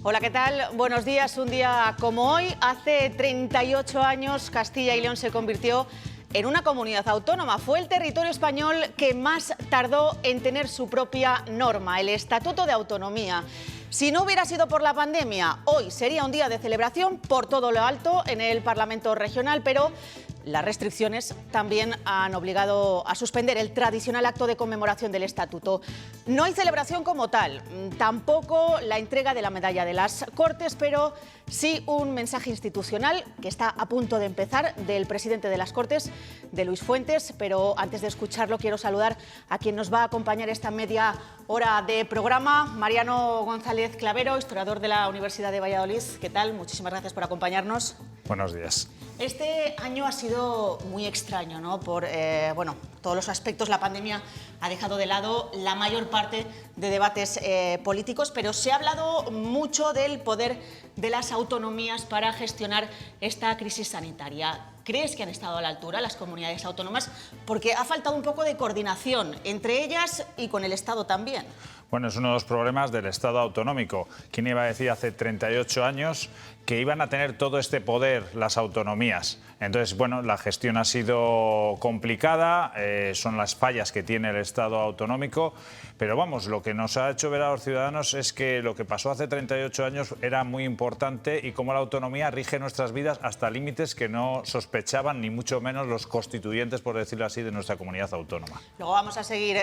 Hola, ¿qué tal? Buenos días. Un día como hoy, hace 38 años, Castilla y León se convirtió en una comunidad autónoma. Fue el territorio español que más tardó en tener su propia norma, el Estatuto de Autonomía. Si no hubiera sido por la pandemia, hoy sería un día de celebración por todo lo alto en el Parlamento regional, pero las restricciones también han obligado a suspender el tradicional acto de conmemoración del Estatuto. No hay celebración como tal, tampoco la entrega de la medalla de las Cortes, pero sí un mensaje institucional que está a punto de empezar del presidente de las Cortes, de Luis Fuentes. Pero antes de escucharlo, quiero saludar a quien nos va a acompañar esta media hora de programa, Mariano González Clavero, historiador de la Universidad de Valladolid. ¿Qué tal? Muchísimas gracias por acompañarnos. Buenos días. Este año ha sido muy extraño, ¿no? Por todos los aspectos. La pandemia ha dejado de lado la mayor parte de debates políticos, pero se ha hablado mucho del poder de las autonomías para gestionar esta crisis sanitaria. ¿Crees que han estado a la altura las comunidades autónomas? Porque ha faltado un poco de coordinación entre ellas y con el Estado también. Bueno, es uno de los problemas del Estado autonómico. ¿Quién iba a decir hace 38 años que iban a tener todo este poder las autonomías? Entonces, bueno, la gestión ha sido complicada, son las fallas que tiene el Estado autonómico, pero vamos, lo que nos ha hecho ver a los ciudadanos es que lo que pasó hace 38 años era muy importante y cómo la autonomía rige nuestras vidas hasta límites que no sospechaban ni mucho menos los constituyentes, por decirlo así, de nuestra comunidad autónoma. Luego vamos a seguir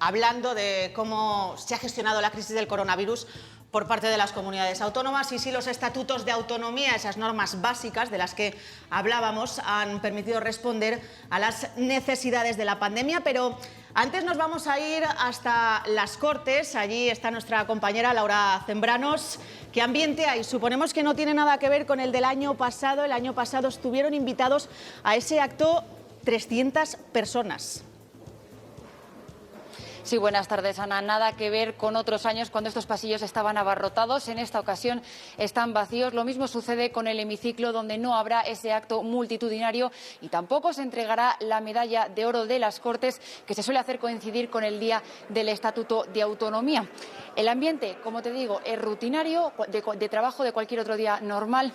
hablando de cómo se ha gestionado la crisis del coronavirus por parte de las comunidades autónomas y si los estatutos de autonomía, esas normas básicas de las que hablábamos, han permitido responder a las necesidades de la pandemia. Pero antes nos vamos a ir hasta las Cortes. Allí está nuestra compañera Laura Zembranos. ¿Qué ambiente hay? Suponemos que no tiene nada que ver con el del año pasado. El año pasado estuvieron invitados a ese acto 300 personas. Sí, buenas tardes, Ana. Nada que ver con otros años cuando estos pasillos estaban abarrotados. En esta ocasión están vacíos. Lo mismo sucede con el hemiciclo, donde no habrá ese acto multitudinario y tampoco se entregará la medalla de oro de las Cortes, que se suele hacer coincidir con el día del Estatuto de Autonomía. El ambiente, como te digo, es rutinario, de trabajo de cualquier otro día normal.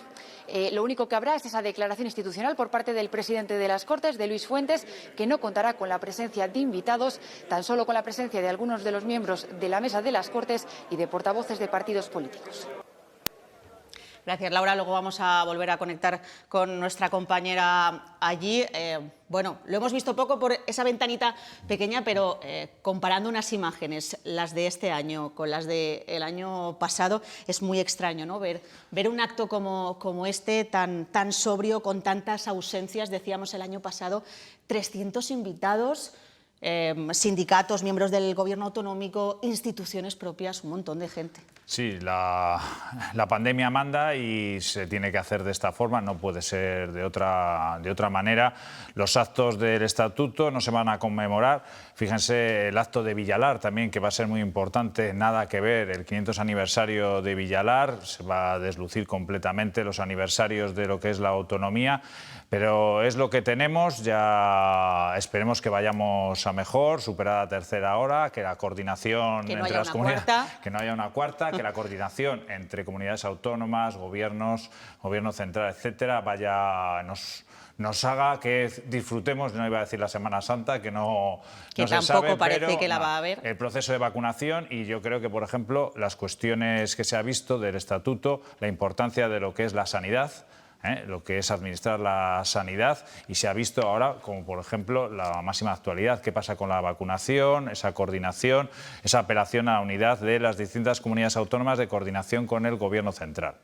Lo único que habrá es esa declaración institucional por parte del presidente de las Cortes, de Luis Fuentes, que no contará con la presencia de invitados, tan solo con la presencia de algunos de los miembros de la mesa de las Cortes y de portavoces de partidos políticos. Gracias, Laura. Luego vamos a volver a conectar con nuestra compañera allí. Bueno, lo hemos visto poco por esa ventanita pequeña, pero comparando unas imágenes, las de este año con las del año pasado, es muy extraño, ¿no? Ver un acto como este, tan sobrio, con tantas ausencias. Decíamos el año pasado, 300 invitados, sindicatos, miembros del gobierno autonómico, instituciones propias, un montón de gente. Sí, la pandemia manda y se tiene que hacer de esta forma, no puede ser de otra manera. Los actos del Estatuto no se van a conmemorar. Fíjense el acto de Villalar también, que va a ser muy importante, nada que ver. El 500 aniversario de Villalar, se va a deslucir completamente los aniversarios de lo que es la autonomía, pero es lo que tenemos. Ya esperemos que vayamos a mejor, superada la tercera hora, que la coordinación entre las comunidades, que no haya una cuarta, que la coordinación entre comunidades autónomas, gobiernos, gobierno central, etcétera, nos haga que disfrutemos, no iba a decir la Semana Santa, que no se sabe, tampoco parece pero que la va a haber. El proceso de vacunación, y yo creo que, por ejemplo, las cuestiones que se ha visto del Estatuto, la importancia de lo que es la sanidad, lo que es administrar la sanidad, y se ha visto ahora como, por ejemplo, la máxima actualidad, qué pasa con la vacunación, esa coordinación, esa apelación a la unidad de las distintas comunidades autónomas de coordinación con el Gobierno central.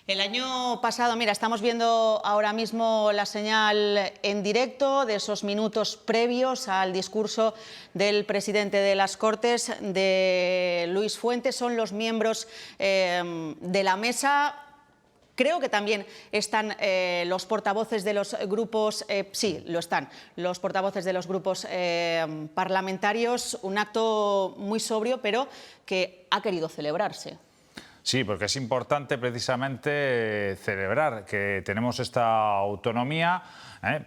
El año pasado, mira, estamos viendo ahora mismo la señal en directo de esos minutos previos al discurso del presidente de las Cortes, de Luis Fuentes. Son los miembros de la mesa. Creo que también están los portavoces de los grupos, sí, lo están, los portavoces de los grupos parlamentarios. Un acto muy sobrio, pero que ha querido celebrarse. Sí, porque es importante precisamente celebrar que tenemos esta autonomía,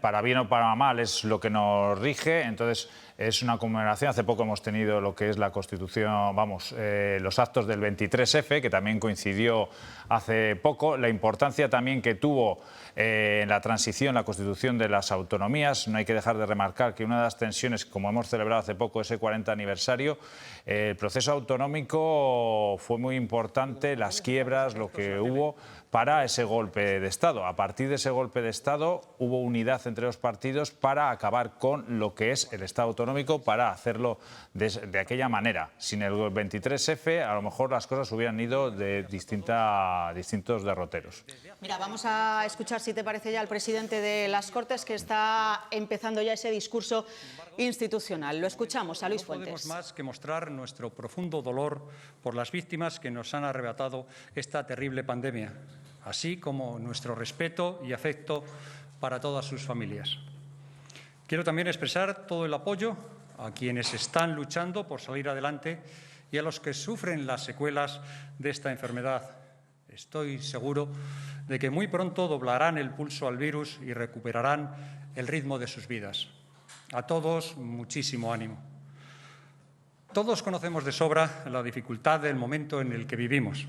para bien o para mal es lo que nos rige. Entonces Es una conmemoración. Hace poco hemos tenido lo que es la Constitución, los actos del 23F, que también coincidió hace poco. La importancia también que tuvo en la transición, la Constitución de las autonomías. No hay que dejar de remarcar que una de las tensiones, como hemos celebrado hace poco ese 40 aniversario, el proceso autonómico fue muy importante, las quiebras, lo que hubo para ese golpe de Estado. A partir de ese golpe de Estado hubo unidad entre los partidos para acabar con lo que es el Estado autonómico, para hacerlo de aquella manera. Sin el 23F a lo mejor las cosas hubieran ido de distintos derroteros. Mira, vamos a escuchar, si te parece, ya al presidente de las Cortes, que está empezando ya ese discurso institucional. Lo escuchamos a Luis Fuentes. No podemos más que mostrar nuestro profundo dolor por las víctimas que nos han arrebatado esta terrible pandemia, así como nuestro respeto y afecto para todas sus familias. Quiero también expresar todo el apoyo a quienes están luchando por salir adelante y a los que sufren las secuelas de esta enfermedad. Estoy seguro de que muy pronto doblarán el pulso al virus y recuperarán el ritmo de sus vidas. A todos, muchísimo ánimo. Todos conocemos de sobra la dificultad del momento en el que vivimos.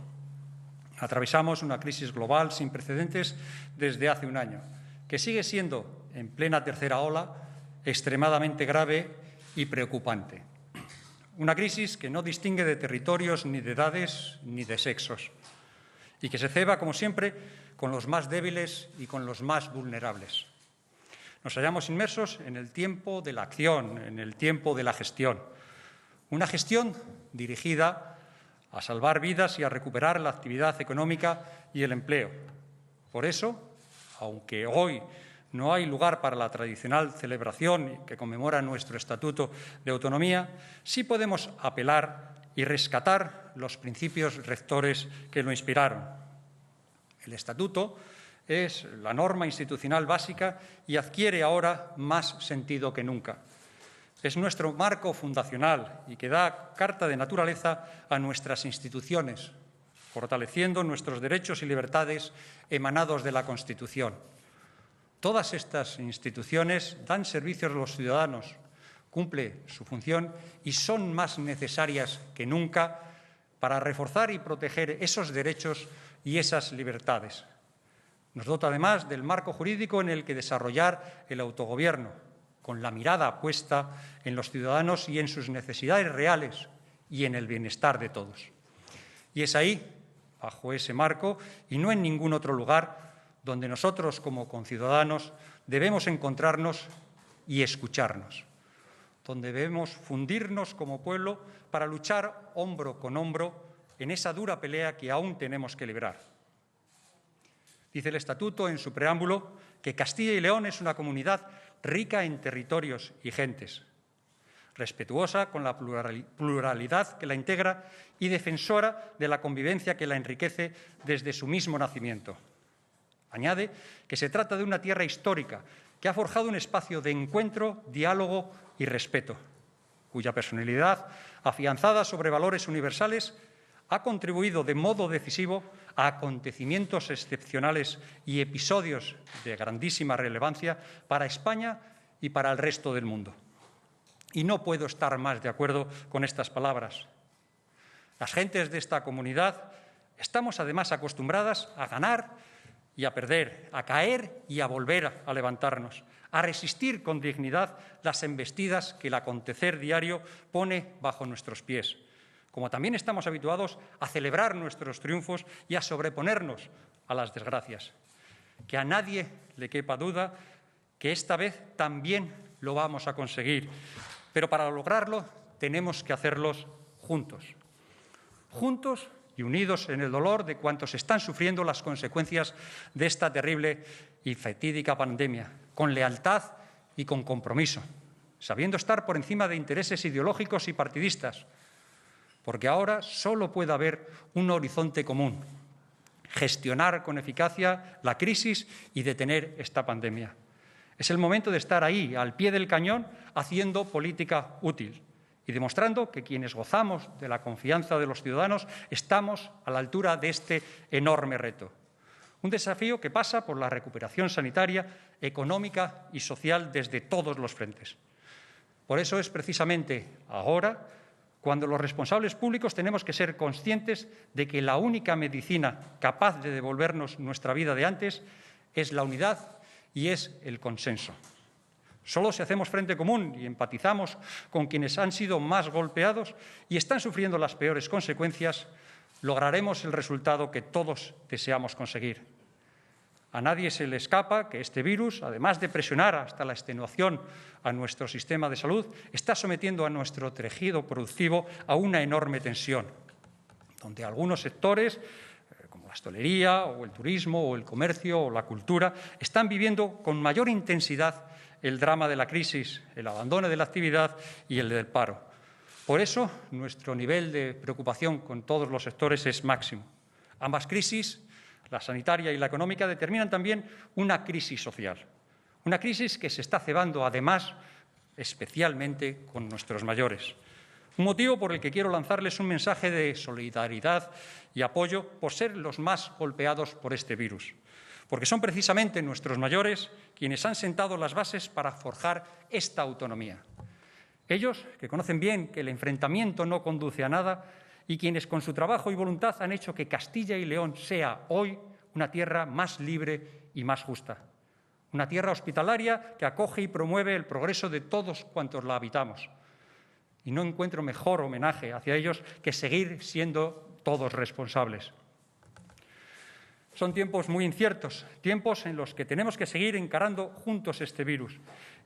Atravesamos una crisis global sin precedentes desde hace un año, que sigue siendo, en plena tercera ola, extremadamente grave y preocupante. Una crisis que no distingue de territorios, ni de edades, ni de sexos, y que se ceba, como siempre, con los más débiles y con los más vulnerables. Nos hallamos inmersos en el tiempo de la acción, en el tiempo de la gestión. Una gestión dirigida a salvar vidas y a recuperar la actividad económica y el empleo. Por eso, aunque hoy no hay lugar para la tradicional celebración que conmemora nuestro Estatuto de Autonomía, sí podemos apelar y rescatar los principios rectores que lo inspiraron. El Estatuto es la norma institucional básica y adquiere ahora más sentido que nunca. Es nuestro marco fundacional y que da carta de naturaleza a nuestras instituciones, fortaleciendo nuestros derechos y libertades emanados de la Constitución. Todas estas instituciones dan servicios a los ciudadanos, cumplen su función y son más necesarias que nunca para reforzar y proteger esos derechos y esas libertades. Nos dota además del marco jurídico en el que desarrollar el autogobierno, con la mirada puesta en los ciudadanos y en sus necesidades reales y en el bienestar de todos. Y es ahí, bajo ese marco, y no en ningún otro lugar, donde nosotros, como conciudadanos, debemos encontrarnos y escucharnos, donde debemos fundirnos como pueblo para luchar hombro con hombro en esa dura pelea que aún tenemos que librar. Dice el Estatuto en su preámbulo que Castilla y León es una comunidad rica en territorios y gentes, respetuosa con la pluralidad que la integra y defensora de la convivencia que la enriquece desde su mismo nacimiento. Añade que se trata de una tierra histórica que ha forjado un espacio de encuentro, diálogo y respeto, cuya personalidad, afianzada sobre valores universales, ha contribuido de modo decisivo a acontecimientos excepcionales y episodios de grandísima relevancia para España y para el resto del mundo. Y no puedo estar más de acuerdo con estas palabras. Las gentes de esta comunidad estamos además acostumbradas a ganar y a perder, a caer y a volver a levantarnos, a resistir con dignidad las embestidas que el acontecer diario pone bajo nuestros pies, como también estamos habituados a celebrar nuestros triunfos y a sobreponernos a las desgracias. Que a nadie le quepa duda que esta vez también lo vamos a conseguir, pero para lograrlo tenemos que hacerlos juntos. Juntos y unidos en el dolor de cuantos están sufriendo las consecuencias de esta terrible y fatídica pandemia, con lealtad y con compromiso, sabiendo estar por encima de intereses ideológicos y partidistas, porque ahora solo puede haber un horizonte común: gestionar con eficacia la crisis y detener esta pandemia. Es el momento de estar ahí, al pie del cañón, haciendo política útil y demostrando que quienes gozamos de la confianza de los ciudadanos estamos a la altura de este enorme reto. Un desafío que pasa por la recuperación sanitaria, económica y social desde todos los frentes. Por eso es precisamente ahora cuando los responsables públicos tenemos que ser conscientes de que la única medicina capaz de devolvernos nuestra vida de antes es la unidad y es el consenso. Solo si hacemos frente común y empatizamos con quienes han sido más golpeados y están sufriendo las peores consecuencias, lograremos el resultado que todos deseamos conseguir. A nadie se le escapa que este virus, además de presionar hasta la extenuación a nuestro sistema de salud, está sometiendo a nuestro tejido productivo a una enorme tensión, donde algunos sectores, como la hostelería o el turismo o el comercio o la cultura, están viviendo con mayor intensidad el drama de la crisis, el abandono de la actividad y el del paro. Por eso, nuestro nivel de preocupación con todos los sectores es máximo. Ambas crisis, la sanitaria y la económica, determinan también una crisis social. Una crisis que se está cebando, además, especialmente con nuestros mayores. Un motivo por el que quiero lanzarles un mensaje de solidaridad y apoyo por ser los más golpeados por este virus. Porque son precisamente nuestros mayores quienes han sentado las bases para forjar esta autonomía. Ellos, que conocen bien que el enfrentamiento no conduce a nada y quienes con su trabajo y voluntad han hecho que Castilla y León sea hoy una tierra más libre y más justa. Una tierra hospitalaria que acoge y promueve el progreso de todos cuantos la habitamos. Y no encuentro mejor homenaje hacia ellos que seguir siendo todos responsables. Son tiempos muy inciertos, tiempos en los que tenemos que seguir encarando juntos este virus.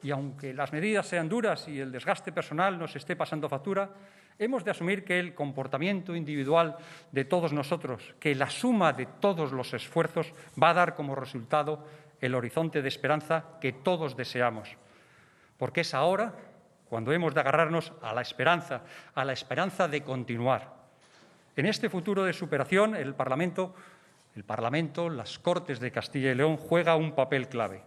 Y aunque las medidas sean duras y el desgaste personal nos esté pasando factura, hemos de asumir que el comportamiento individual de todos nosotros, que la suma de todos los esfuerzos va a dar como resultado el horizonte de esperanza que todos deseamos. Porque es ahora cuando hemos de agarrarnos a la esperanza de continuar. En este futuro de superación, el Parlamento, las Cortes de Castilla y León, juega un papel clave.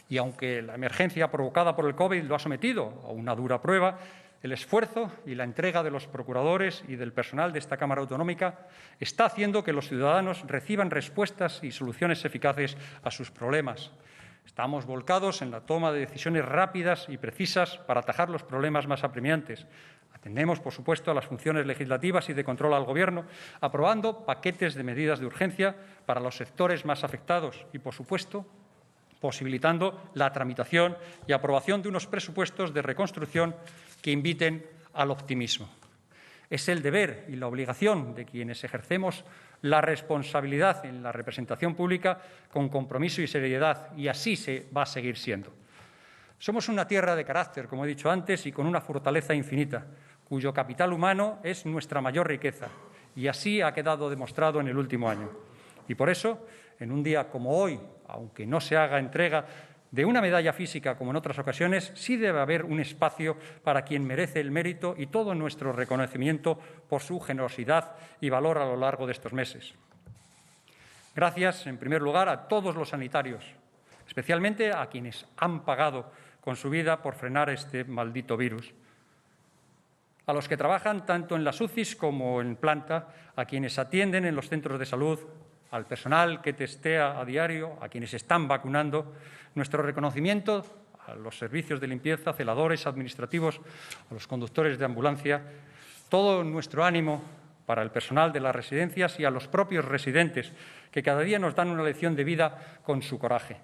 Y aunque la emergencia provocada por el COVID lo ha sometido a una dura prueba, el esfuerzo y la entrega de los procuradores y del personal de esta Cámara Autonómica está haciendo que los ciudadanos reciban respuestas y soluciones eficaces a sus problemas. Estamos volcados en la toma de decisiones rápidas y precisas para atajar los problemas más apremiantes. Atendemos, por supuesto, a las funciones legislativas y de control al Gobierno, aprobando paquetes de medidas de urgencia para los sectores más afectados y, por supuesto, posibilitando la tramitación y aprobación de unos presupuestos de reconstrucción que inviten al optimismo. Es el deber y la obligación de quienes ejercemos la responsabilidad en la representación pública con compromiso y seriedad, y así se va a seguir siendo. Somos una tierra de carácter, como he dicho antes, y con una fortaleza infinita, cuyo capital humano es nuestra mayor riqueza, y así ha quedado demostrado en el último año. Y por eso, en un día como hoy, aunque no se haga entrega de una medalla física como en otras ocasiones, sí debe haber un espacio para quien merece el mérito y todo nuestro reconocimiento por su generosidad y valor a lo largo de estos meses. Gracias, en primer lugar, a todos los sanitarios, especialmente a quienes han pagado con su vida por frenar este maldito virus. A los que trabajan tanto en las UCIs como en planta, a quienes atienden en los centros de salud, al personal que testea a diario, a quienes están vacunando, nuestro reconocimiento a los servicios de limpieza, celadores administrativos, a los conductores de ambulancia, todo nuestro ánimo para el personal de las residencias y a los propios residentes, que cada día nos dan una lección de vida con su coraje.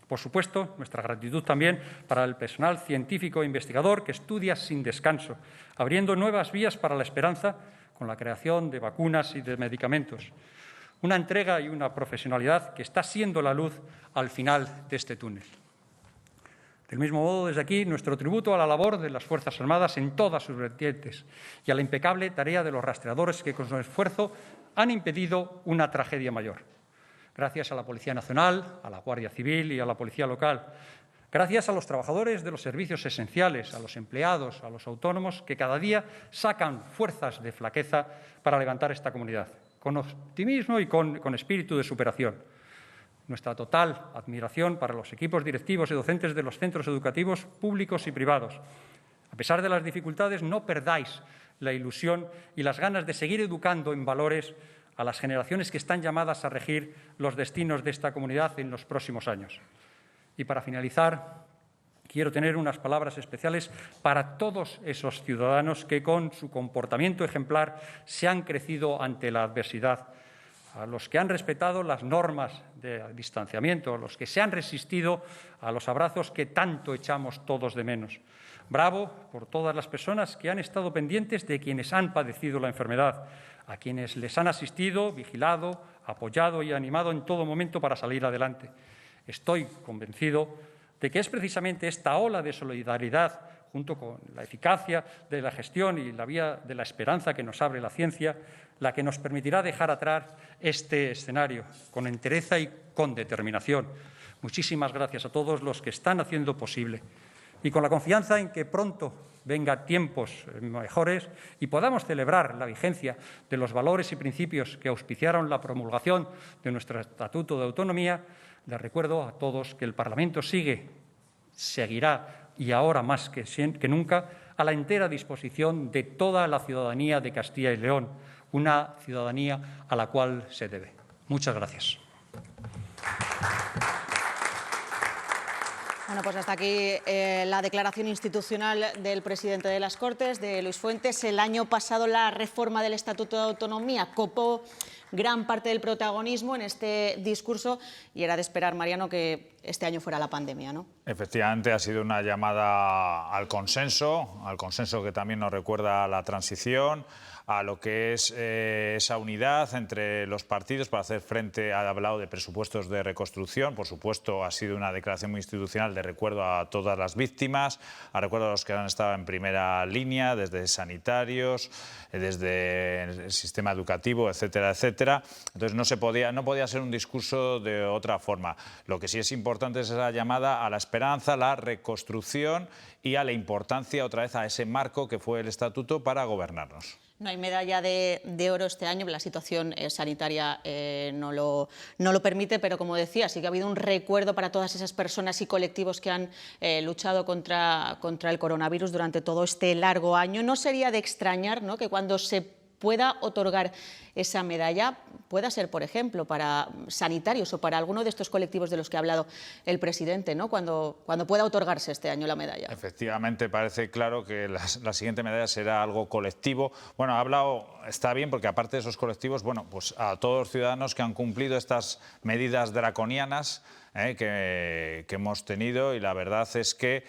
Por supuesto, nuestra gratitud también para el personal científico e investigador que estudia sin descanso, abriendo nuevas vías para la esperanza con la creación de vacunas y de medicamentos. Una entrega y una profesionalidad que está siendo la luz al final de este túnel. Del mismo modo, desde aquí, nuestro tributo a la labor de las Fuerzas Armadas en todas sus vertientes y a la impecable tarea de los rastreadores que con su esfuerzo han impedido una tragedia mayor. Gracias a la Policía Nacional, a la Guardia Civil y a la Policía Local. Gracias a los trabajadores de los servicios esenciales, a los empleados, a los autónomos, que cada día sacan fuerzas de flaqueza para levantar esta comunidad, con optimismo y con espíritu de superación. Nuestra total admiración para los equipos directivos y docentes de los centros educativos públicos y privados. A pesar de las dificultades, no perdáis la ilusión y las ganas de seguir educando en valores a las generaciones que están llamadas a regir los destinos de esta comunidad en los próximos años. Y para finalizar, quiero tener unas palabras especiales para todos esos ciudadanos que con su comportamiento ejemplar se han crecido ante la adversidad, a los que han respetado las normas de distanciamiento, a los que se han resistido a los abrazos que tanto echamos todos de menos. Bravo por todas las personas que han estado pendientes de quienes han padecido la enfermedad, a quienes les han asistido, vigilado, apoyado y animado en todo momento para salir adelante. Estoy convencido de que es precisamente esta ola de solidaridad, junto con la eficacia de la gestión y la vía de la esperanza que nos abre la ciencia, la que nos permitirá dejar atrás este escenario con entereza y con determinación. Muchísimas gracias a todos los que están haciendo posible. Y con la confianza en que pronto vengan tiempos mejores y podamos celebrar la vigencia de los valores y principios que auspiciaron la promulgación de nuestro Estatuto de Autonomía, les recuerdo a todos que el Parlamento seguirá, y ahora más que nunca, a la entera disposición de toda la ciudadanía de Castilla y León, una ciudadanía a la cual se debe. Muchas gracias. Bueno, pues hasta aquí la declaración institucional del presidente de las Cortes, de Luis Fuentes. El año pasado la reforma del Estatuto de Autonomía copó gran parte del protagonismo en este discurso y era de esperar, Mariano, que este año fuera la pandemia, ¿no? Efectivamente, ha sido una llamada al consenso que también nos recuerda a la transición, a lo que es esa unidad entre los partidos para hacer frente. Ha hablado de presupuestos de reconstrucción, por supuesto ha sido una declaración muy institucional de recuerdo a todas las víctimas, a recuerdo a los que han estado en primera línea, desde sanitarios, desde el sistema educativo, etcétera, etcétera. Entonces no podía ser un discurso de otra forma. Lo que sí es importante es esa llamada a la esperanza, la reconstrucción y a la importancia otra vez a ese marco que fue el Estatuto para gobernarnos. No hay medalla de oro este año, la situación sanitaria no lo permite, pero como decía, sí que ha habido un recuerdo para todas esas personas y colectivos que han luchado contra el coronavirus durante todo este largo año. No sería de extrañar, ¿no?, que cuando se pueda otorgar esa medalla pueda ser, por ejemplo, para sanitarios o para alguno de estos colectivos de los que ha hablado el presidente, ¿no?, cuando pueda otorgarse este año la medalla. Efectivamente, parece claro que la siguiente medalla será algo colectivo. Bueno, ha hablado, está bien, porque aparte de esos colectivos, bueno, pues a todos los ciudadanos que han cumplido estas medidas draconianas que hemos tenido, y la verdad es que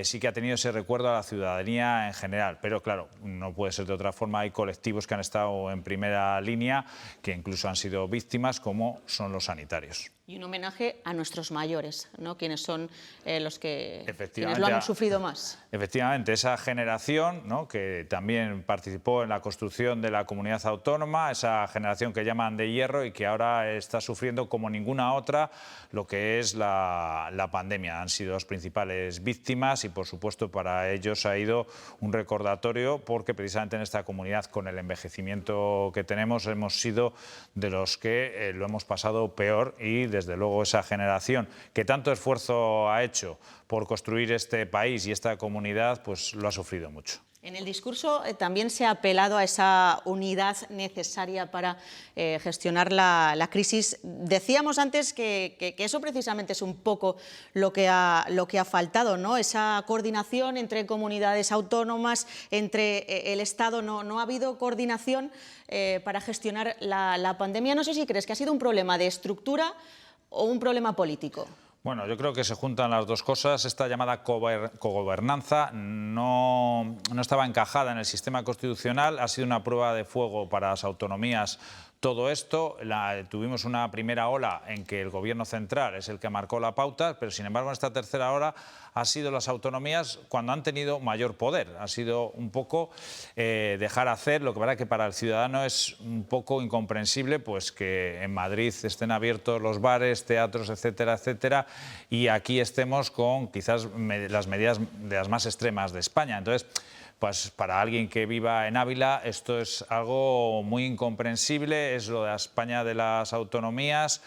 sí que ha tenido ese recuerdo a la ciudadanía en general, pero claro, no puede ser de otra forma. Hay colectivos que han estado en primera línea, que incluso han sido víctimas, como son los sanitarios. Y un homenaje a nuestros mayores, ¿no?, quienes son los que quienes lo han sufrido más. Efectivamente, esa generación, ¿no?, que también participó en la construcción de la comunidad autónoma, esa generación que llaman de hierro y que ahora está sufriendo como ninguna otra lo que es la pandemia. Han sido las principales víctimas y, por supuesto, para ellos ha ido un recordatorio, porque precisamente en esta comunidad, con el envejecimiento que tenemos, hemos sido de los que lo hemos pasado peor, y desde luego esa generación que tanto esfuerzo ha hecho por construir este país y esta comunidad, pues lo ha sufrido mucho. En el discurso también se ha apelado a esa unidad necesaria para gestionar la crisis. Decíamos antes que eso precisamente es un poco lo que ha faltado, ¿no?, esa coordinación entre comunidades autónomas, entre el Estado. No ha habido coordinación para gestionar la pandemia. No sé si crees que ha sido un problema de estructura o un problema político. Bueno, yo creo que se juntan las dos cosas. Esta llamada cogobernanza no estaba encajada en el sistema constitucional. Ha sido una prueba de fuego para las autonomías todo esto. Tuvimos una primera ola en que el Gobierno central es el que marcó la pauta, pero sin embargo en esta tercera ola ha sido las autonomías cuando han tenido mayor poder. Ha sido un poco dejar hacer. Lo que pasa es que para el ciudadano es un poco incomprensible, pues, que en Madrid estén abiertos los bares, teatros, etcétera, etcétera, y aquí estemos con quizás las medidas de las más extremas de España. Entonces, pues para alguien que viva en Ávila esto es algo muy incomprensible. Es lo de la España de las autonomías.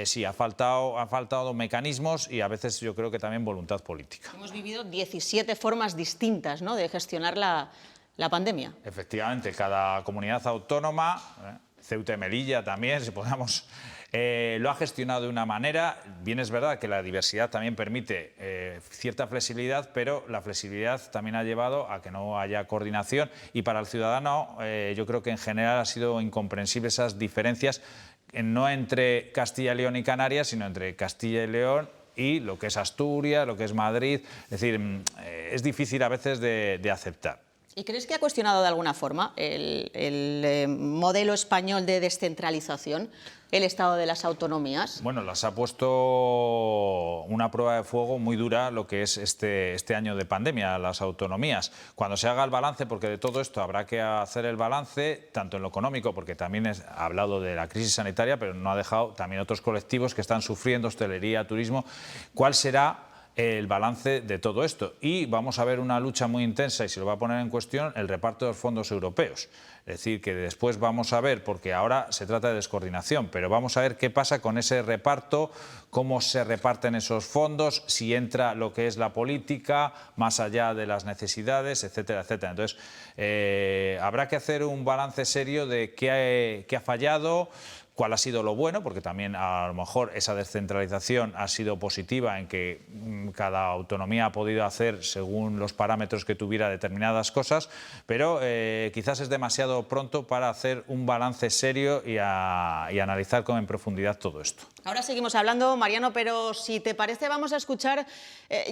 Sí, ha faltado mecanismos y a veces yo creo que también voluntad política. Hemos vivido 17 formas distintas, ¿no?, de gestionar la pandemia. Efectivamente, cada comunidad autónoma, Ceuta y Melilla también, si podamos Lo ha gestionado de una manera, bien es verdad que la diversidad también permite cierta flexibilidad, pero la flexibilidad también ha llevado a que no haya coordinación y para el ciudadano yo creo que en general ha sido incomprensible esas diferencias, no entre Castilla y León y Canarias, sino entre Castilla y León y lo que es Asturias, lo que es Madrid. Es decir, es difícil a veces de aceptar. ¿Y crees que ha cuestionado de alguna forma el modelo español de descentralización, el estado de las autonomías? Bueno, las ha puesto una prueba de fuego muy dura lo que es este año de pandemia, las autonomías. Cuando se haga el balance, porque de todo esto habrá que hacer el balance, tanto en lo económico, porque también ha hablado de la crisis sanitaria, pero no ha dejado también otros colectivos que están sufriendo, hostelería, turismo. ¿Cuál será el balance de todo esto? Y vamos a ver una lucha muy intensa, y se lo va a poner en cuestión, el reparto de los fondos europeos. Es decir, que después vamos a ver, porque ahora se trata de descoordinación, pero vamos a ver qué pasa con ese reparto, cómo se reparten esos fondos, si entra lo que es la política, más allá de las necesidades, etcétera, etcétera. Entonces, habrá que hacer un balance serio de qué ha fallado, cuál ha sido lo bueno, porque también a lo mejor esa descentralización ha sido positiva en que cada autonomía ha podido hacer según los parámetros que tuviera determinadas cosas, pero quizás es demasiado pronto para hacer un balance serio y analizar en profundidad todo esto. Ahora seguimos hablando, Mariano, pero si te parece vamos a escuchar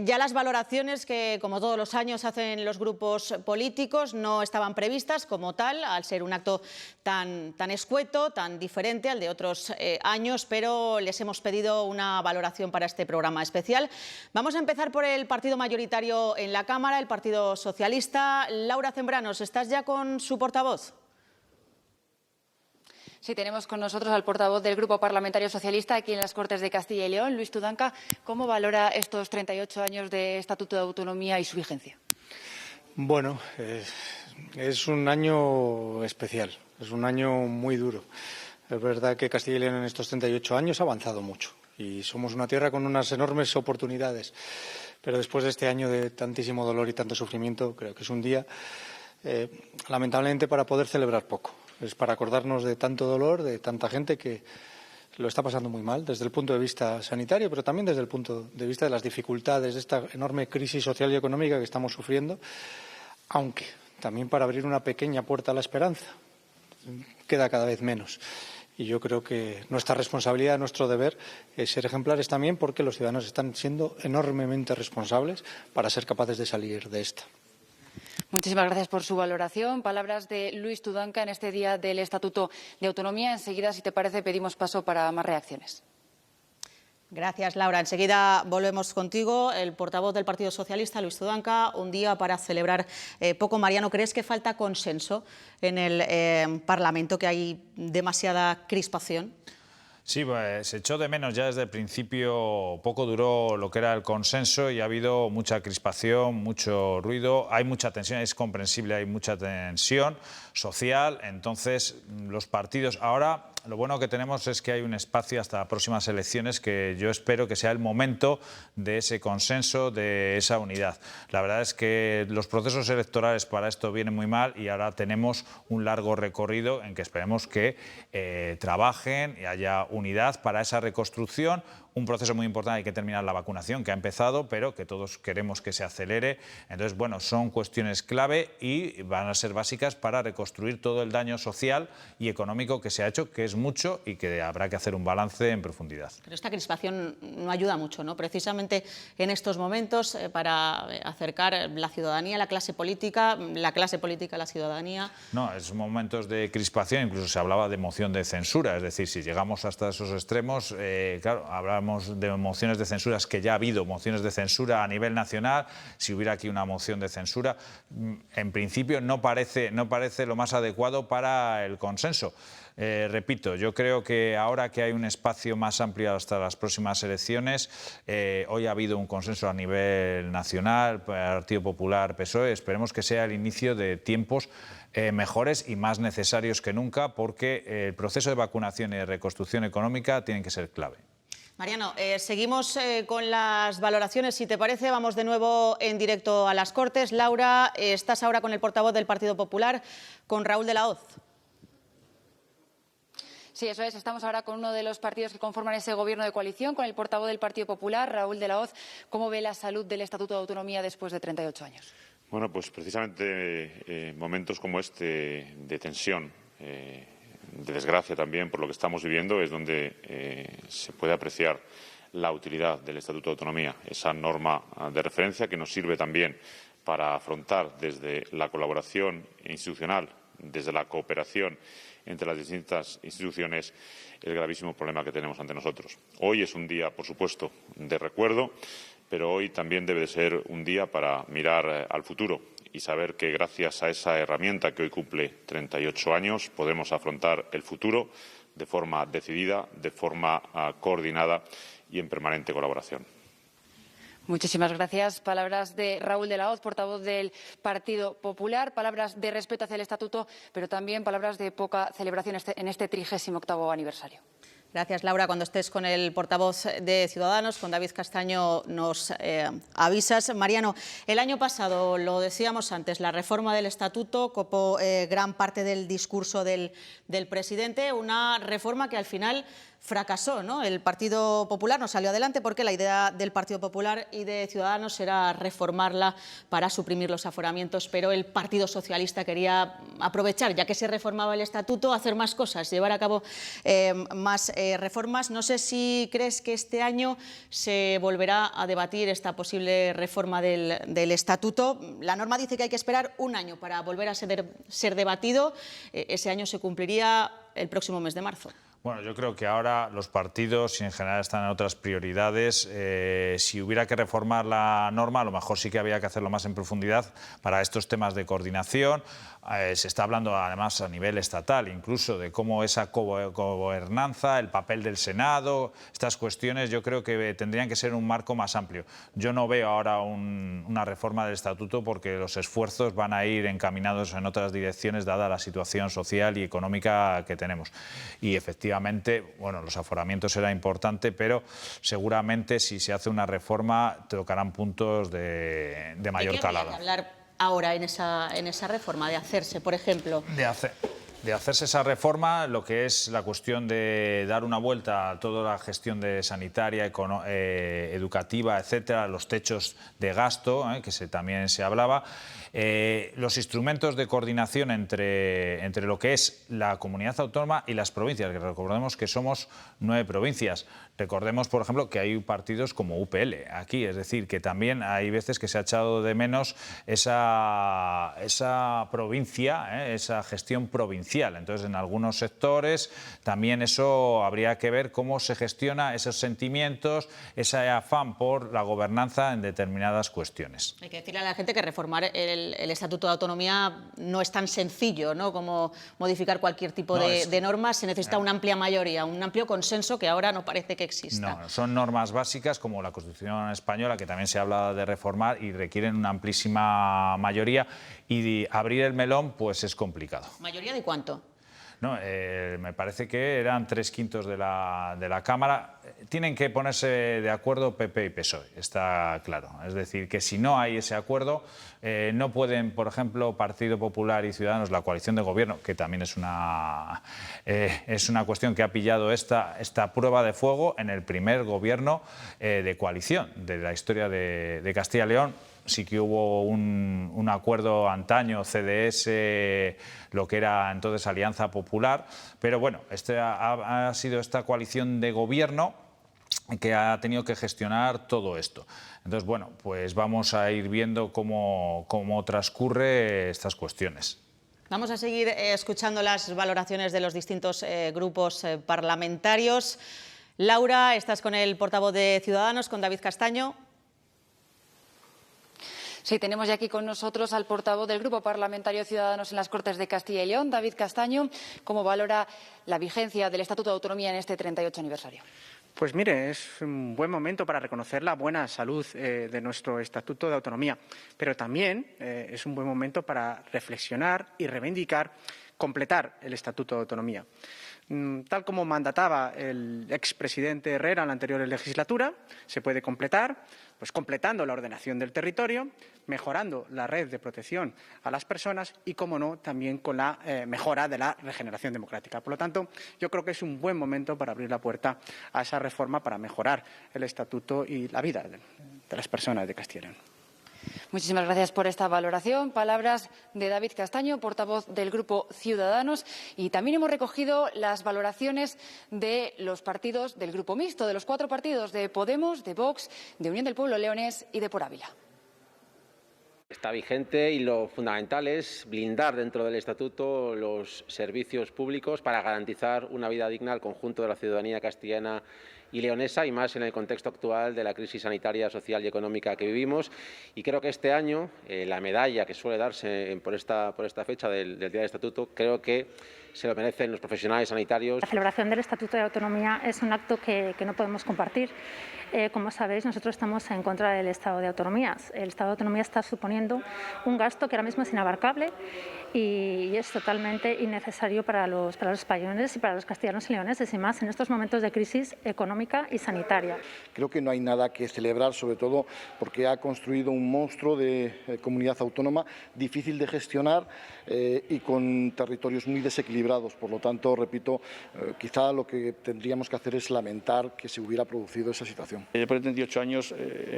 ya las valoraciones que, como todos los años, hacen los grupos políticos. No estaban previstas como tal, al ser un acto tan escueto, tan diferente al de otros años, pero les hemos pedido una valoración para este programa especial. Vamos a empezar por el partido mayoritario en la Cámara, el Partido Socialista. Laura Zembranos, ¿estás ya con su portavoz? Sí, tenemos con nosotros al portavoz del Grupo Parlamentario Socialista aquí en las Cortes de Castilla y León, Luis Tudanca. ¿Cómo valora estos 38 años de Estatuto de Autonomía y su vigencia? Bueno, es un año especial, es un año muy duro. Es verdad que Castilla y León en estos 38 años ha avanzado mucho y somos una tierra con unas enormes oportunidades. Pero después de este año de tantísimo dolor y tanto sufrimiento, creo que es un día, lamentablemente, para poder celebrar poco. Es para acordarnos de tanto dolor, de tanta gente que lo está pasando muy mal desde el punto de vista sanitario, pero también desde el punto de vista de las dificultades de esta enorme crisis social y económica que estamos sufriendo, aunque también para abrir una pequeña puerta a la esperanza. Queda cada vez menos. Y yo creo que nuestra responsabilidad, nuestro deber es ser ejemplares también, porque los ciudadanos están siendo enormemente responsables para ser capaces de salir de esta. Muchísimas gracias por su valoración. Palabras de Luis Tudanca en este día del Estatuto de Autonomía. Enseguida, si te parece, pedimos paso para más reacciones. Gracias, Laura. Enseguida volvemos contigo. El portavoz del Partido Socialista, Luis Tudanca, un día para celebrar poco. Mariano, ¿crees que falta consenso en el Parlamento, que hay demasiada crispación? Sí, pues se echó de menos ya desde el principio, poco duró lo que era el consenso y ha habido mucha crispación, mucho ruido, hay mucha tensión, es comprensible, hay mucha tensión social, entonces los partidos ahora... Lo bueno que tenemos es que hay un espacio hasta las próximas elecciones que yo espero que sea el momento de ese consenso, de esa unidad. La verdad es que los procesos electorales para esto vienen muy mal y ahora tenemos un largo recorrido en que esperemos que trabajen y haya unidad para esa reconstrucción. Un proceso muy importante, hay que terminar la vacunación que ha empezado, pero que todos queremos que se acelere. Entonces, bueno, son cuestiones clave y van a ser básicas para reconstruir todo el daño social y económico que se ha hecho, que es mucho y que habrá que hacer un balance en profundidad. Pero esta crispación no ayuda mucho, ¿no? Precisamente en estos momentos para acercar la ciudadanía a la clase política a la ciudadanía. No, es momentos de crispación, incluso se hablaba de moción de censura, es decir, si llegamos hasta esos extremos, claro, habrá de mociones de censura, que ya ha habido mociones de censura a nivel nacional. Si hubiera aquí una moción de censura, en principio no parece lo más adecuado para el consenso. Repito, yo creo que ahora que hay un espacio más amplio hasta las próximas elecciones, hoy ha habido un consenso a nivel nacional, Partido Popular, PSOE, esperemos que sea el inicio de tiempos mejores y más necesarios que nunca, porque el proceso de vacunación y de reconstrucción económica tienen que ser clave. Mariano, seguimos con las valoraciones. Si te parece, vamos de nuevo en directo a las Cortes. Laura, estás ahora con el portavoz del Partido Popular, con Raúl de la Hoz. Sí, eso es. Estamos ahora con uno de los partidos que conforman ese gobierno de coalición, con el portavoz del Partido Popular, Raúl de la Hoz. ¿Cómo ve la salud del Estatuto de Autonomía después de 38 años? Bueno, pues precisamente momentos como este de tensión, de desgracia también por lo que estamos viviendo, es donde se puede apreciar la utilidad del Estatuto de Autonomía, esa norma de referencia que nos sirve también para afrontar desde la colaboración institucional, desde la cooperación entre las distintas instituciones, el gravísimo problema que tenemos ante nosotros. Hoy es un día, por supuesto, de recuerdo, pero hoy también debe de ser un día para mirar al futuro y saber que gracias a esa herramienta que hoy cumple 38 años podemos afrontar el futuro de forma decidida, de forma coordinada y en permanente colaboración. Muchísimas gracias. Palabras de Raúl de la Hoz, portavoz del Partido Popular. Palabras de respeto hacia el Estatuto, pero también palabras de poca celebración en este 38º aniversario. Gracias, Laura. Cuando estés con el portavoz de Ciudadanos, con David Castaño, nos avisas. Mariano, el año pasado, lo decíamos antes, la reforma del Estatuto copó gran parte del discurso del presidente, una reforma que al final fracasó, ¿no? El Partido Popular no salió adelante porque la idea del Partido Popular y de Ciudadanos era reformarla para suprimir los aforamientos, pero el Partido Socialista quería aprovechar, ya que se reformaba el Estatuto, hacer más cosas, llevar a cabo más reformas. No sé si crees que este año se volverá a debatir esta posible reforma del Estatuto. La norma dice que hay que esperar un año para volver a ser debatido. Ese año se cumpliría el próximo mes de marzo. Bueno, yo creo que ahora los partidos y en general están en otras prioridades. Si hubiera que reformar la norma, a lo mejor sí que había que hacerlo más en profundidad para estos temas de coordinación. Se está hablando además a nivel estatal incluso de cómo esa gobernanza, el papel del Senado, estas cuestiones yo creo que tendrían que ser un marco más amplio. Yo no veo ahora una reforma del Estatuto porque los esfuerzos van a ir encaminados en otras direcciones dada la situación social y económica que tenemos. Y efectivamente, bueno, los aforamientos era importante, pero seguramente si se hace una reforma tocarán puntos de mayor calado. ¿De qué hablar ahora en esa reforma? De hacerse, por ejemplo. De hacerse esa reforma, lo que es la cuestión de dar una vuelta a toda la gestión de sanitaria, educativa, etcétera, los techos de gasto, que también se hablaba, los instrumentos de coordinación entre lo que es la comunidad autónoma y las provincias, que recordemos que somos 9 provincias. Recordemos, por ejemplo, que hay partidos como UPL aquí, es decir, que también hay veces que se ha echado de menos esa provincia, esa gestión provincial. Entonces, en algunos sectores también eso habría que ver cómo se gestiona esos sentimientos, ese afán por la gobernanza en determinadas cuestiones. Hay que decirle a la gente que reformar el Estatuto de Autonomía no es tan sencillo, ¿no?, como modificar cualquier tipo de normas. Se necesita una amplia mayoría, un amplio consenso que ahora no parece que exista. No, son normas básicas como la Constitución española, que también se habla de reformar y requieren una amplísima mayoría, y abrir el melón pues es complicado. ¿Mayoría de cuánto? No, me parece que eran 3/5 de la Cámara. Tienen que ponerse de acuerdo PP y PSOE, está claro. Es decir, que si no hay ese acuerdo, no pueden, por ejemplo, Partido Popular y Ciudadanos, la coalición de gobierno, que también es una cuestión que ha pillado esta prueba de fuego en el primer gobierno de coalición de la historia de Castilla y León. Sí que hubo un acuerdo antaño, CDS, lo que era entonces Alianza Popular, pero bueno, ha sido esta coalición de gobierno que ha tenido que gestionar todo esto. Entonces, bueno, pues vamos a ir viendo cómo transcurre estas cuestiones. Vamos a seguir escuchando las valoraciones de los distintos grupos parlamentarios. Laura, estás con el portavoz de Ciudadanos, con David Castaño. Sí, tenemos ya aquí con nosotros al portavoz del Grupo Parlamentario Ciudadanos en las Cortes de Castilla y León, David Castaño. ¿Cómo valora la vigencia del Estatuto de Autonomía en este 38 aniversario? Pues mire, es un buen momento para reconocer la buena salud de nuestro Estatuto de Autonomía, pero también es un buen momento para reflexionar y reivindicar completar el Estatuto de Autonomía. Tal como mandataba el expresidente Herrera en la anterior legislatura, se puede completar, pues completando la ordenación del territorio, mejorando la red de protección a las personas y, como no, también con la mejora de la regeneración democrática. Por lo tanto, yo creo que es un buen momento para abrir la puerta a esa reforma para mejorar el estatuto y la vida de las personas de Castilla y León. Muchísimas gracias por esta valoración. Palabras de David Castaño, portavoz del Grupo Ciudadanos. Y también hemos recogido las valoraciones de los partidos del Grupo Mixto, de los 4 partidos, de Podemos, de Vox, de Unión del Pueblo Leonés y de Por Ávila. Está vigente y lo fundamental es blindar dentro del Estatuto los servicios públicos para garantizar una vida digna al conjunto de la ciudadanía castellana y leonesa, y más en el contexto actual de la crisis sanitaria, social y económica que vivimos. Y creo que este año la medalla que suele darse por esta fecha del Día del Estatuto, creo que se lo merecen los profesionales sanitarios. La celebración del Estatuto de Autonomía es un acto que no podemos compartir. Como sabéis, nosotros estamos en contra del Estado de Autonomías. El Estado de Autonomía está suponiendo un gasto que ahora mismo es inabarcable y es totalmente innecesario para los españoles y para los castellanos y leoneses, y más en estos momentos de crisis económica y sanitaria. Creo que no hay nada que celebrar, sobre todo porque ha construido un monstruo de comunidad autónoma difícil de gestionar y con territorios muy desequilibrados. Por lo tanto, repito, quizá lo que tendríamos que hacer es lamentar que se hubiera producido esa situación. Después de 38 años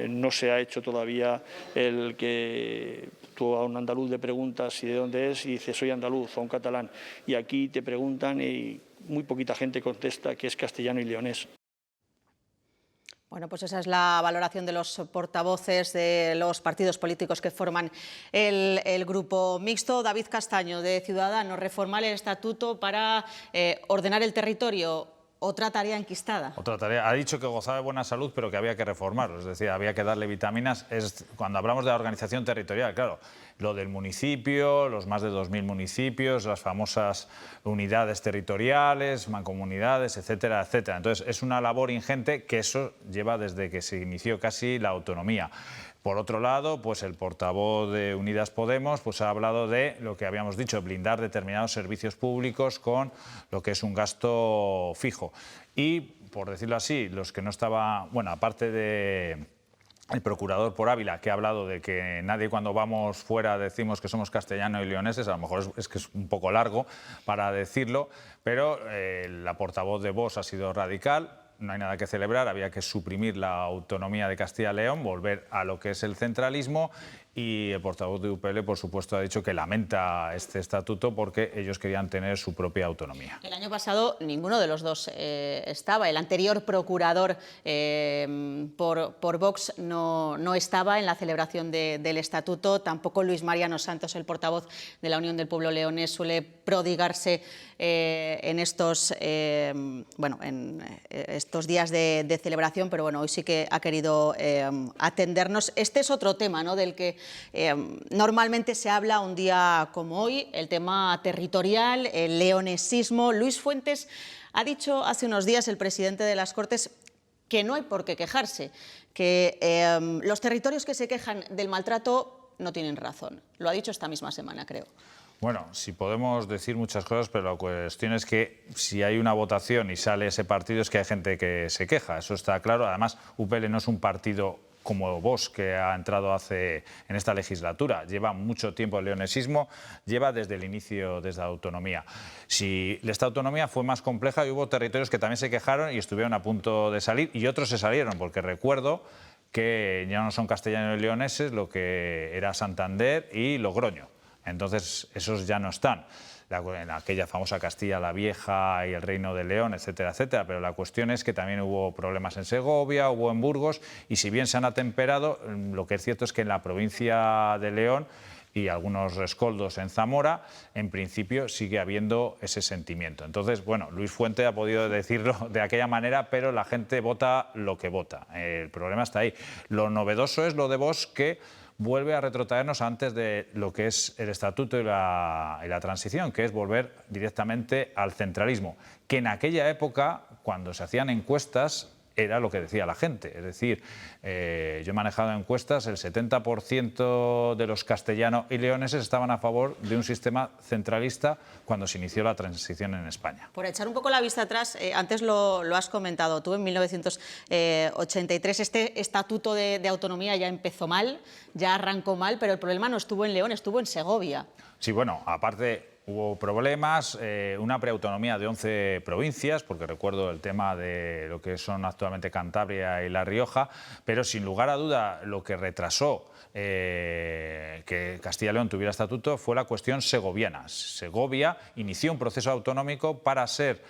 no se ha hecho todavía el que tú a un andaluz le preguntas si de dónde es y dice soy andaluz, o un catalán, y aquí te preguntan y muy poquita gente contesta que es castellano y leonés. Bueno, pues esa es la valoración de los portavoces de los partidos políticos que forman el grupo mixto. David Castaño, de Ciudadanos, reformar el estatuto para ordenar el territorio. Otra tarea enquistada. Otra tarea. Ha dicho que gozaba de buena salud, pero que había que reformarlo. Es decir, había que darle vitaminas. Cuando hablamos de la organización territorial, claro, lo del municipio, los más de 2.000 municipios, las famosas unidades territoriales, mancomunidades, etcétera, etcétera. Entonces, es una labor ingente que eso lleva desde que se inició casi la autonomía. Por otro lado, pues el portavoz de Unidas Podemos pues ha hablado de lo que habíamos dicho, blindar determinados servicios públicos con lo que es un gasto fijo. Y, por decirlo así, los que no estaban, bueno, aparte de el procurador por Ávila, que ha hablado de que nadie cuando vamos fuera decimos que somos castellanos y leoneses, a lo mejor es que es un poco largo para decirlo, pero la portavoz de Vox ha sido radical. No hay nada que celebrar, había que suprimir la autonomía de Castilla y León, volver a lo que es el centralismo, y el portavoz de UPL, por supuesto, ha dicho que lamenta este estatuto porque ellos querían tener su propia autonomía. El año pasado ninguno de los dos estaba. El anterior procurador por Vox no estaba en la celebración del estatuto. Tampoco Luis Mariano Santos, el portavoz de la Unión del Pueblo Leonés, suele prodigarse en estos días de celebración, pero bueno, hoy sí que ha querido atendernos. Este es otro tema, ¿no?, del que normalmente se habla un día como hoy, el tema territorial, el leonesismo. Luis Fuentes ha dicho hace unos días, el presidente de las Cortes, que no hay por qué quejarse, que los territorios que se quejan del maltrato no tienen razón. Lo ha dicho esta misma semana, creo. Bueno, sí podemos decir muchas cosas, pero la cuestión es que si hay una votación y sale ese partido es que hay gente que se queja, eso está claro. Además, UPL no es un partido como Vox, que ha entrado en esta legislatura. Lleva mucho tiempo el leonesismo, lleva desde el inicio, desde la autonomía. Si esta autonomía fue más compleja y hubo territorios que también se quejaron y estuvieron a punto de salir, y otros se salieron, porque recuerdo que ya no son castellanos y leoneses, lo que era Santander y Logroño. Entonces, esos ya no están. En aquella famosa Castilla la Vieja y el Reino de León, etcétera, etcétera. Pero la cuestión es que también hubo problemas en Segovia, hubo en Burgos, y si bien se han atemperado, lo que es cierto es que en la provincia de León y algunos rescoldos en Zamora, en principio sigue habiendo ese sentimiento. Entonces, bueno, Luis Fuente ha podido decirlo de aquella manera, pero la gente vota lo que vota. El problema está ahí. Lo novedoso es lo de Vox, que vuelve a retrotraernos antes de lo que es el estatuto y la transición, que es volver directamente al centralismo, que en aquella época, cuando se hacían encuestas, era lo que decía la gente. Es decir, yo he manejado encuestas, el 70% de los castellanos y leoneses estaban a favor de un sistema centralista cuando se inició la transición en España. Por echar un poco la vista atrás, antes lo has comentado tú, en 1983 este estatuto de autonomía ya empezó mal, ya arrancó mal, pero el problema no estuvo en León, estuvo en Segovia. Sí, bueno, aparte hubo problemas, una preautonomía de 11 provincias, porque recuerdo el tema de lo que son actualmente Cantabria y La Rioja, pero sin lugar a duda lo que retrasó que Castilla y León tuviera estatuto fue la cuestión segoviana. Segovia inició un proceso autonómico para ser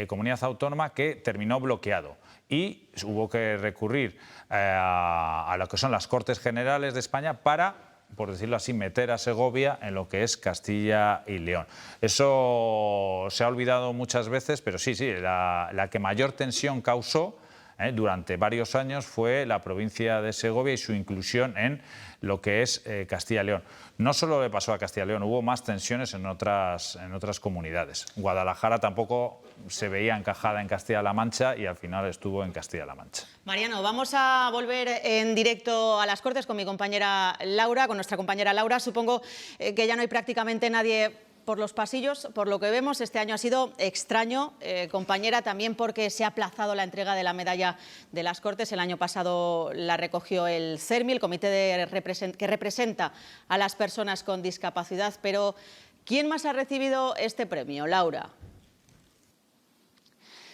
comunidad autónoma que terminó bloqueado y hubo que recurrir a lo que son las Cortes Generales de España para, por decirlo así, meter a Segovia en lo que es Castilla y León. Eso se ha olvidado muchas veces, pero sí, la que mayor tensión causó durante varios años fue la provincia de Segovia y su inclusión en lo que es Castilla y León. No solo le pasó a Castilla y León, hubo más tensiones en otras comunidades. Guadalajara tampoco se veía encajada en Castilla-La Mancha y al final estuvo en Castilla-La Mancha. Mariano, vamos a volver en directo a las Cortes con mi compañera Laura, con nuestra compañera Laura. Supongo que ya no hay prácticamente nadie por los pasillos, por lo que vemos. Este año ha sido extraño, compañera, también porque se ha aplazado la entrega de la medalla de las Cortes. El año pasado la recogió el CERMI, el comité que representa a las personas con discapacidad. Pero ¿quién más ha recibido este premio, Laura?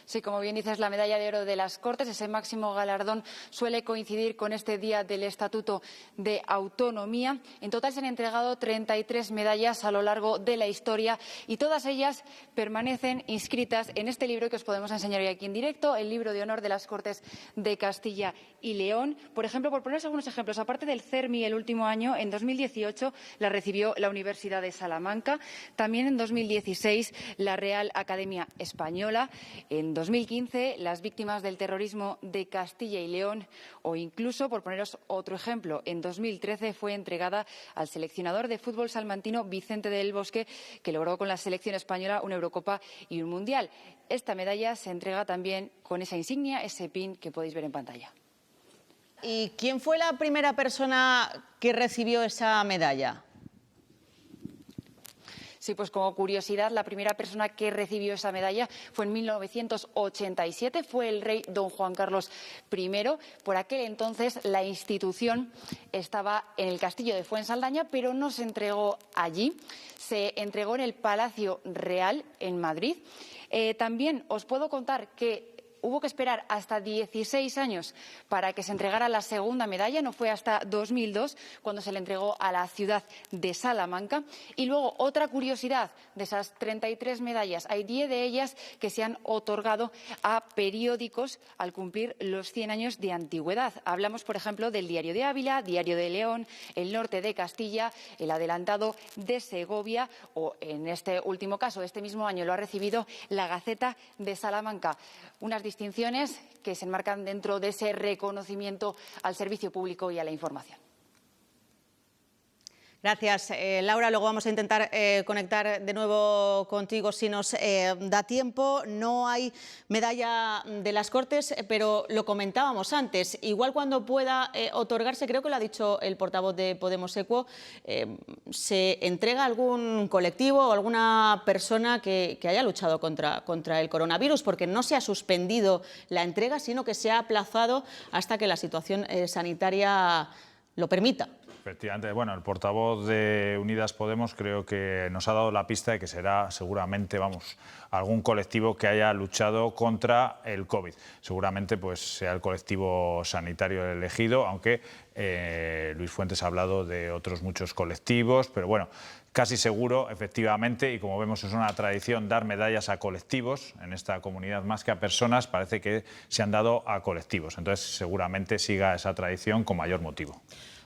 Sí, como bien dices, la medalla de oro de las Cortes, ese máximo galardón, suele coincidir con este día del Estatuto de Autonomía. En total se han entregado 33 medallas a lo largo de la historia y todas ellas permanecen inscritas en este libro que os podemos enseñar hoy aquí en directo, el libro de honor de las Cortes de Castilla y León. Por ejemplo, por poneros algunos ejemplos, aparte del CERMI el último año, en 2018 la recibió la Universidad de Salamanca, también en 2016 la Real Academia Española, en 2015 las víctimas del terrorismo de Castilla y León o incluso, por poneros otro ejemplo, en 2013 fue entregada al seleccionador de fútbol salmantino Vicente del Bosque, que logró con la selección española una Eurocopa y un Mundial. Esta medalla se entrega también con esa insignia, ese pin que podéis ver en pantalla. ¿Y quién fue la primera persona que recibió esa medalla? Sí, pues como curiosidad, la primera persona que recibió esa medalla fue en 1987, fue el rey don Juan Carlos I. Por aquel entonces la institución estaba en el castillo de Fuensaldaña, pero no se entregó allí, se entregó en el Palacio Real en Madrid. También os puedo contar que hubo que esperar hasta 16 años para que se entregara la segunda medalla, no fue hasta 2002 cuando se le entregó a la ciudad de Salamanca. Y luego, otra curiosidad, de esas 33 medallas, hay 10 de ellas que se han otorgado a periódicos al cumplir los 100 años de antigüedad. Hablamos, por ejemplo, del Diario de Ávila, Diario de León, El Norte de Castilla, El Adelantado de Segovia o, en este último caso, este mismo año lo ha recibido la Gaceta de Salamanca. Unas distinciones que se enmarcan dentro de ese reconocimiento al servicio público y a la información. Gracias, Laura. Luego vamos a intentar conectar de nuevo contigo si nos da tiempo. No hay medalla de las Cortes, pero lo comentábamos antes. Igual cuando pueda otorgarse, creo que lo ha dicho el portavoz de Podemos Equo, se entrega a algún colectivo o alguna persona que haya luchado contra el coronavirus, porque no se ha suspendido la entrega, sino que se ha aplazado hasta que la situación sanitaria lo permita. Efectivamente, bueno, el portavoz de Unidas Podemos creo que nos ha dado la pista de que será seguramente, algún colectivo que haya luchado contra el COVID. Seguramente pues sea el colectivo sanitario elegido, aunque Luis Fuentes ha hablado de otros muchos colectivos, pero bueno, casi seguro, efectivamente, y como vemos es una tradición dar medallas a colectivos en esta comunidad más que a personas, parece que se han dado a colectivos. Entonces seguramente siga esa tradición con mayor motivo.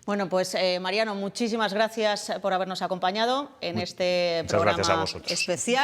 Bueno, pues Mariano, muchísimas gracias por habernos acompañado en este programa especial.